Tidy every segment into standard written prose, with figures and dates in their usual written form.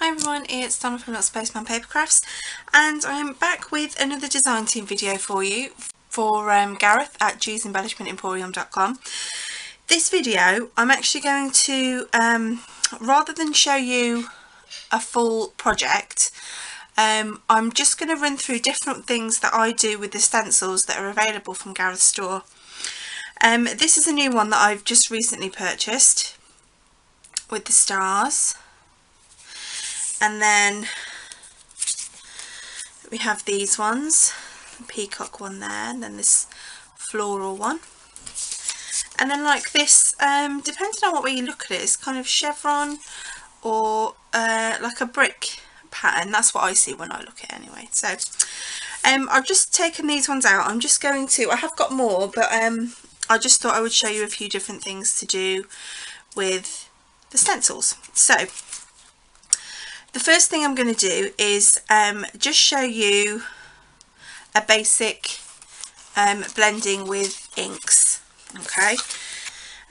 Hi everyone, it's Donna from Little Spaceman Papercrafts, and I'm back with another design team video for you for Gareth at Emporium.com. This video I'm actually going to, rather than show you a full project, I'm just going to run through different things that I do with the stencils that are available from Gareth's store. This is a new one that I've just recently purchased with the stars. And then we have these ones, the peacock one there, and then this floral one. And then like this, depending on what way you look at it, it's kind of chevron or like a brick pattern. That's what I see when I look at it anyway. So I've just taken these ones out. I'm just going to, I have got more, but I just thought I would show you a few different things to do with the stencils. So the first thing I'm going to do is just show you a basic blending with inks.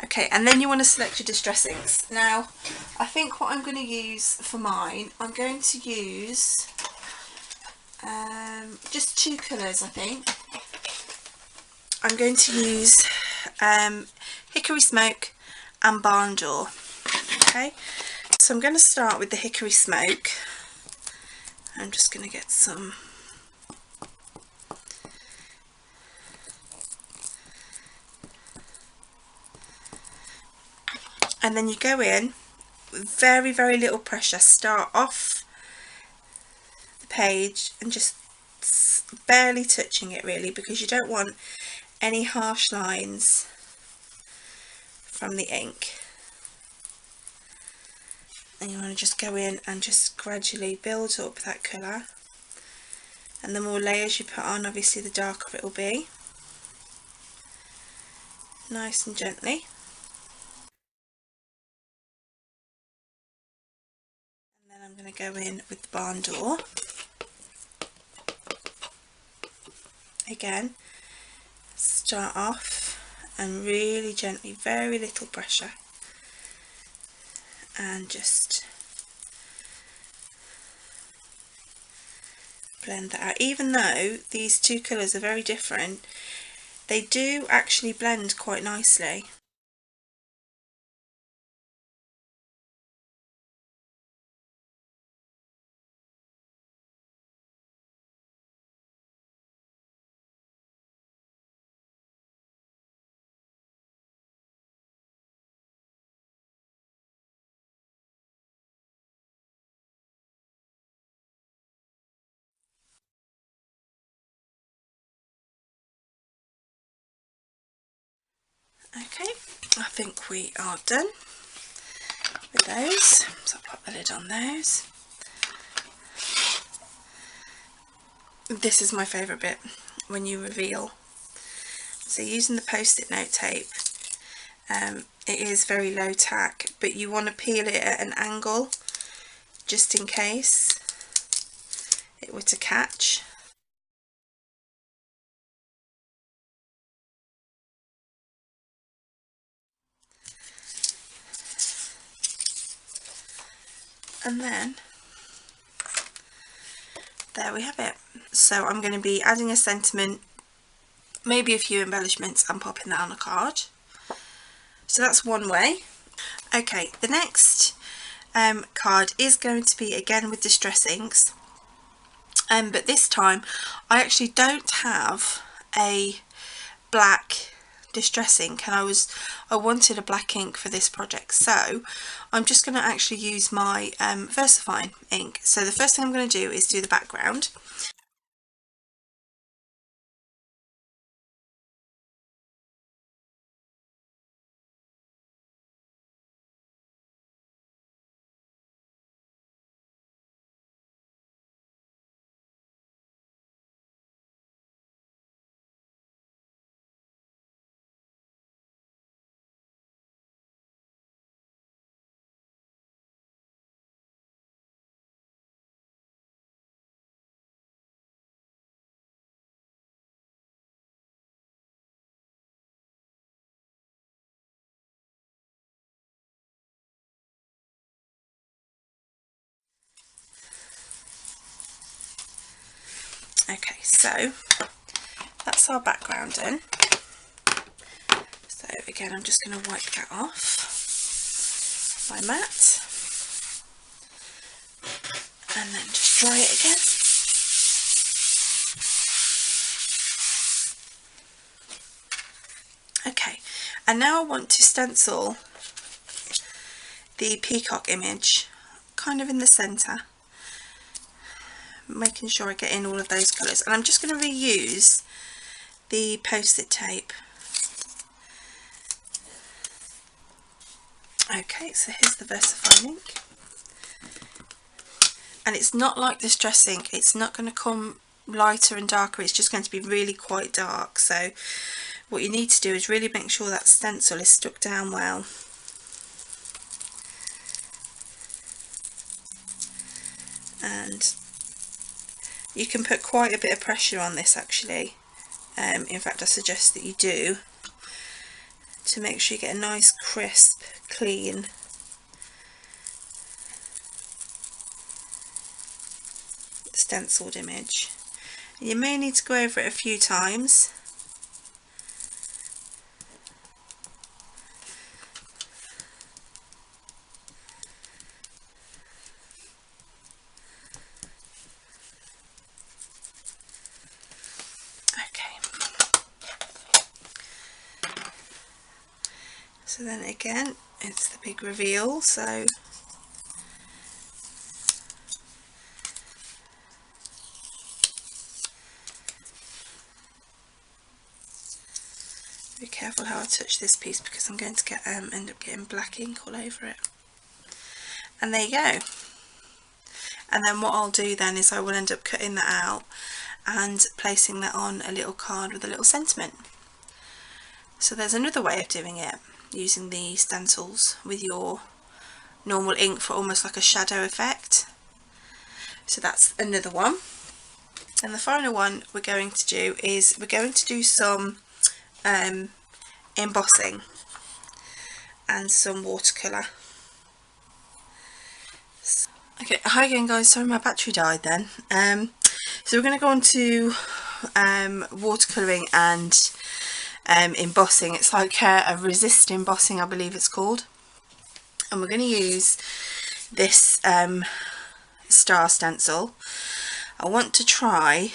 Okay, and then you want to select your distress inks. Now I think what I'm going to use for mine, I'm going to use just two colours. I think I'm going to use Hickory Smoke and Barn Door. Okay, so I'm going to start with the Hickory Smoke. I'm just going to get some and then you go in with very little pressure. Start off the page and just barely touching it really, because you don't want any harsh lines from the ink. And you want to just go in and just gradually build up that colour, and the more layers you put on, obviously the darker it will be. Nice and gently. And then I'm going to go in with the Barn Door. Again, start off and really gently, very little pressure, and just blend that out. Even though these two colours are very different, they do actually blend quite nicely. Okay, I think we are done with those, so I'll pop the lid on those. This is my favourite bit, when you reveal. So using the post-it note tape, it is very low tack, but you want to peel it at an angle just in case it were to catch. And then there we have it. So I'm going to be adding a sentiment, maybe a few embellishments, and popping that on a card. So that's one way. Okay, the next card is going to be again with distress inks, but this time I actually don't have a black distress ink, and I wanted a black ink for this project, so I'm just going to actually use my VersaFine ink. So the first thing I'm going to do is do the background. Okay, so that's our background in. So again, I'm just going to wipe that off my mat and then just dry it again. Okay, and now I want to stencil the peacock image kind of in the centre, making sure I get in all of those colours, and I'm just going to reuse the post-it tape. Okay, so here's the VersaFine ink, and it's not like the Distress ink, it's not going to come lighter and darker, it's just going to be really quite dark. So what you need to do is really make sure that stencil is stuck down well. And you can put quite a bit of pressure on this actually. In fact, I suggest that you do, to make sure you get a nice crisp, clean stenciled image. You may need to go over it a few times. So then again, it's the big reveal, so be careful how I touch this piece, because I'm going to get end up getting black ink all over it. And there you go. And then what I'll do then is I will end up cutting that out and placing that on a little card with a little sentiment. So there's another way of doing it, using the stencils with your normal ink for almost like a shadow effect. So that's another one. And the final one we're going to do is we're going to do some embossing and some watercolour. Okay, hi again guys, sorry my battery died then. So we're going to go on to watercolouring and embossing. It's like a resist embossing, I believe it's called. And we're going to use this star stencil. I want to try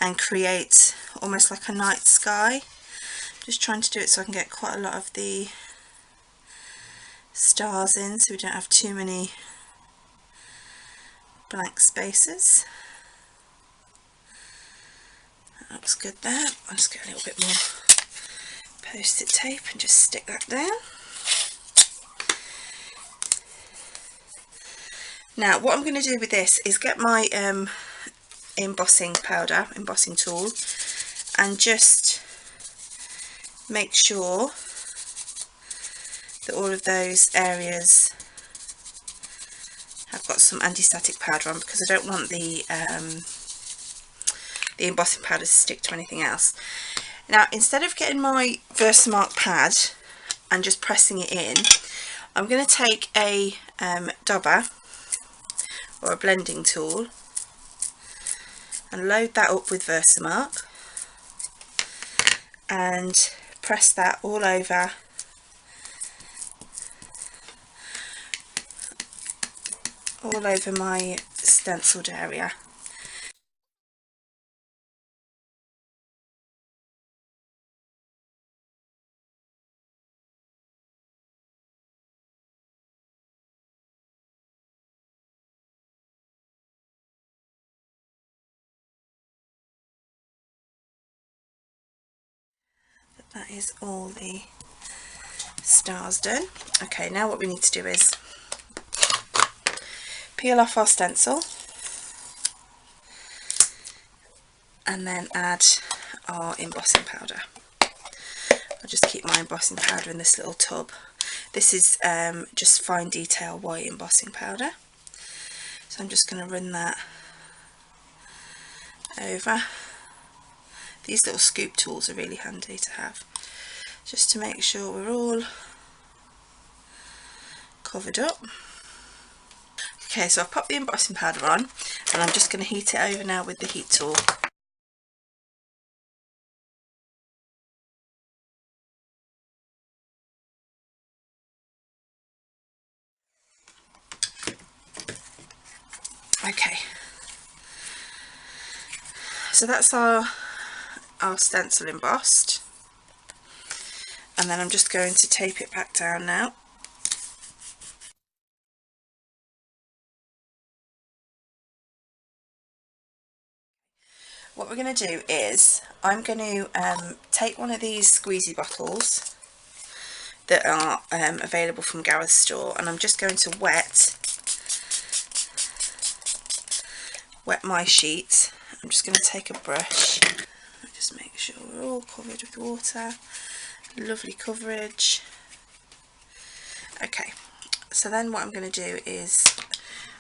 and create almost like a night sky. Just trying to do it so I can get quite a lot of the stars in, so we don't have too many blank spaces. That looks good there. I'll just get a little bit more post-it tape and just stick that down. Now what I'm going to do with this is get my embossing powder, embossing tool, and just make sure that all of those areas have got some anti-static powder on, because I don't want the embossing powder to stick to anything else. Now instead of getting my Versamark pad and just pressing it in, I'm going to take a dobber or a blending tool and load that up with Versamark and press that all over my stenciled area. That is all the stars done. Okay, now what we need to do is peel off our stencil and then add our embossing powder. I'll just keep my embossing powder in this little tub. This is just fine detail white embossing powder. So I'm just going to run that over. These little scoop tools are really handy to have, just to make sure we're all covered up. Okay, so I've popped the embossing powder on and I'm just going to heat it over now with the heat tool. Okay, so that's our stencil embossed, and then I'm just going to tape it back down now. What we're going to do is I'm going to take one of these squeezy bottles that are available from Gareth's store, and I'm just going to wet my sheet. I'm just going to take a brush, just make sure we're all covered with water. Lovely coverage. Okay, so then what I'm going to do is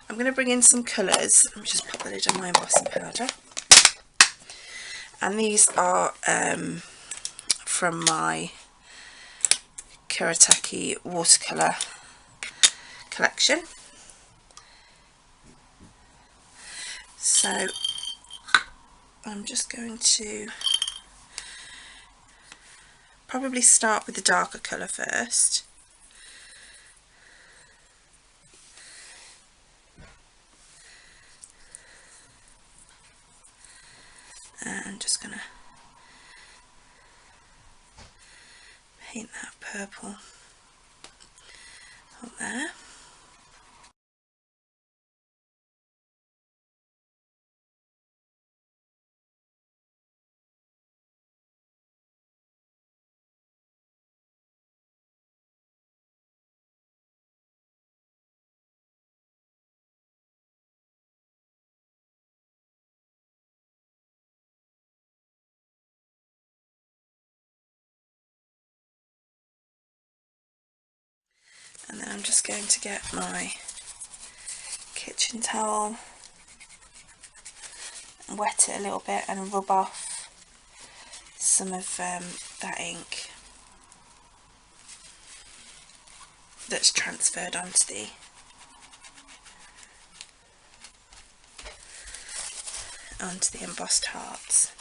I'm going to bring in some colours. Let me just pop the lid on my embossing powder. And these are from my Kuretake watercolour collection. So I'm just going to probably start with the darker colour first. And just going to paint that purple on there. And then I'm just going to get my kitchen towel and wet it a little bit and rub off some of that ink that's transferred onto the embossed hearts.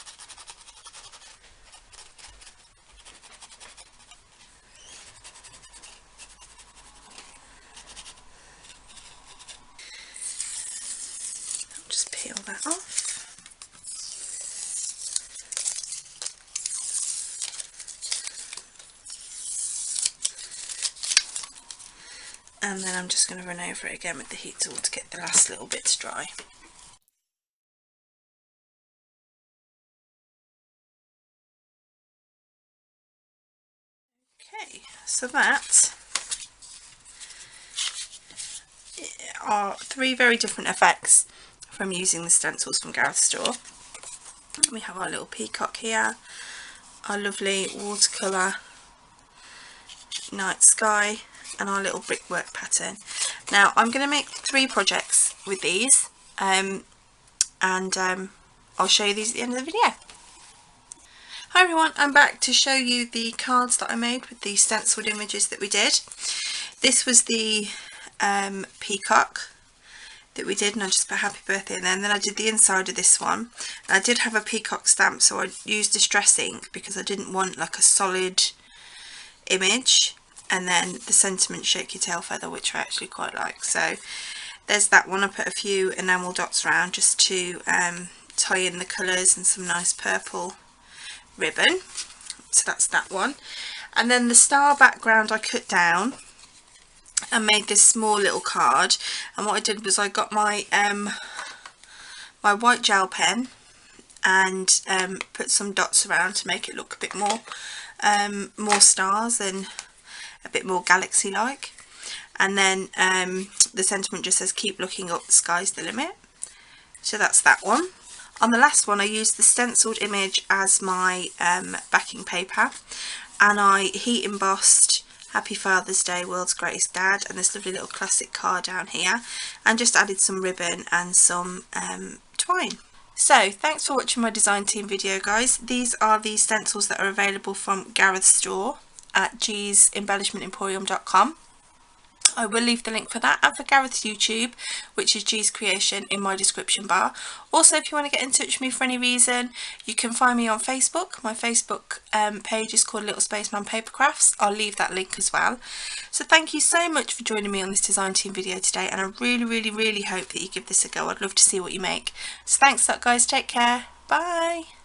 Just peel that off. And then I'm just going to run over it again with the heat tool to get the last little bits dry. Okay, so that are three very different effects from using the stencils from Gareth's store. We have our little peacock here, our lovely watercolour night sky, and our little brickwork pattern. Now I'm going to make 3 projects with these, and I'll show you these at the end of the video. Hi everyone, I'm back to show you the cards that I made with the stenciled images that we did. This was the peacock that we did, and I just put happy birthday in there, and then I did the inside of this one. And I did have a peacock stamp, so I used distress ink because I didn't want like a solid image, and then the sentiment shake your tail feather, which I actually quite like. So there's that one. I put a few enamel dots around just to tie in the colours and some nice purple ribbon. So that's that one. And then the star background I cut down and made this small little card. And what I did was I got my my white gel pen and put some dots around to make it look a bit more stars and a bit more galaxy like. And then the sentiment just says keep looking up, the sky's the limit. So that's that one. On the last one I used the stenciled image as my backing paper, and I heat embossed Happy Father's Day, World's Greatest Dad, and this lovely little classic card down here, and just added some ribbon and some twine. So thanks for watching my design team video, guys. These are the stencils that are available from Gareth's store at embellishmentemporium.com. I will leave the link for that and for Gareth's YouTube, which is G's Creation, in my description bar. Also, if you want to get in touch with me for any reason, you can find me on Facebook. My Facebook page is called Little Spaceman Paper Crafts. I'll leave that link as well. So thank you so much for joining me on this design team video today, and I really hope that you give this a go. I'd love to see what you make. So thanks a lot, guys. Take care. Bye.